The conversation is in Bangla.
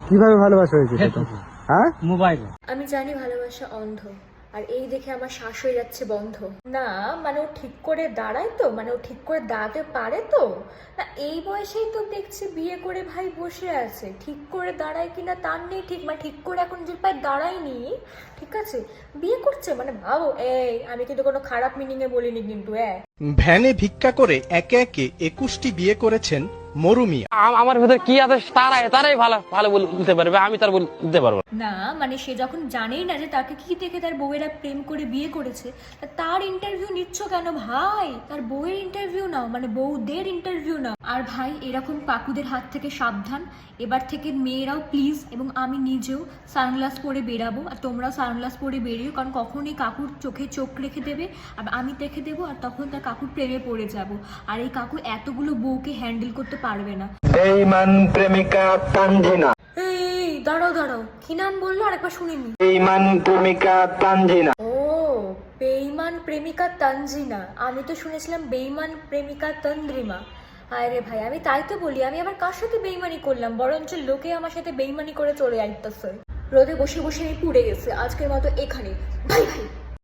কিভাবে ভালোবাসা হয়েছে সেটা? হ্যাঁ, মোবাইলে। আমি জানি ভালোবাসা অন্ধ, আর এই দেখে আমার শ্বাস হয়ে যাচ্ছে বন্ধ। না মানে ও ঠিক করে দাঁড়ায় তো, মানে ও ঠিক করে দাঁড়াতে পারে তো না? এই বয়সেই তো দেখছি বিয়ে করে ভাই বসে আছে, ঠিক করে দাঁড়ায় কিনা তার নেই ঠিক, মানে ঠিক করে এখন যে পায় দাঁড়ায়নি, ঠিক আছে বিয়ে করছে, মানে ভাবো। এই আমি কিন্তু কোনো খারাপ মিনিং এ বলিনি কিন্তু। ভ্যানে ভিক্ষা করে একে একে 21টি বিয়ে করেছেন মরুমিয়া। আমার ভেতর কি আছে তারাই ভালো বলতে পারবে, আমি তার বলতে পারবো না মানে সে যখন জানেই না যে তাকে কি দেখে তার বউয়েরা প্রেম করে বিয়ে করেছে, তা তার ইন্টারভিউ নিচ্ছ কেন ভাই? তার বউয়ের ইন্টারভিউ নাও, মানে বউদের ইন্টারভিউ নাও। আর ভাই এরকম কাকুদের হাত থেকে সাবধান। এবার থেকে মেয়েরাও প্লিজ, এবং আমি নিজেও সানগ্লাস পরে বেরাবো, আর তোমরাও সানগ্লাস পরে বেরিও, কারণ কখনই কাকুর চোখে চোখ রেখে দেবে আর আমি দেখে দেবো, আর তখন তার কাকুর প্রেমে পড়ে যাব। আর এই কাকু এতগুলো বউকে হ্যান্ডেল করতে পারবে না। বেঈমান প্রেমিকা তানজিনা। এই দাঁড়াও দাঁড়াও, কি নাম বললো আরেকবার শুনিনি। বেঈমান প্রেমিকা তানজিনা। ও বেঈমান প্রেমিকা তানজিনা, আমি তো শুনেছিলাম বেঈমান প্রেমিকা তন্দ্রিমা। হায় রে ভাই, আমি তাই তো বলি, আমি আবার কার সাথে বেইমানি করলাম? বরঞ্চ লোকে আমার সাথে বেইমানি করে চলে যাইতেছে। রোদে বসে বসে আমি পুড়ে গেছি। আজকের মতো এখানে, ভাই ভাই।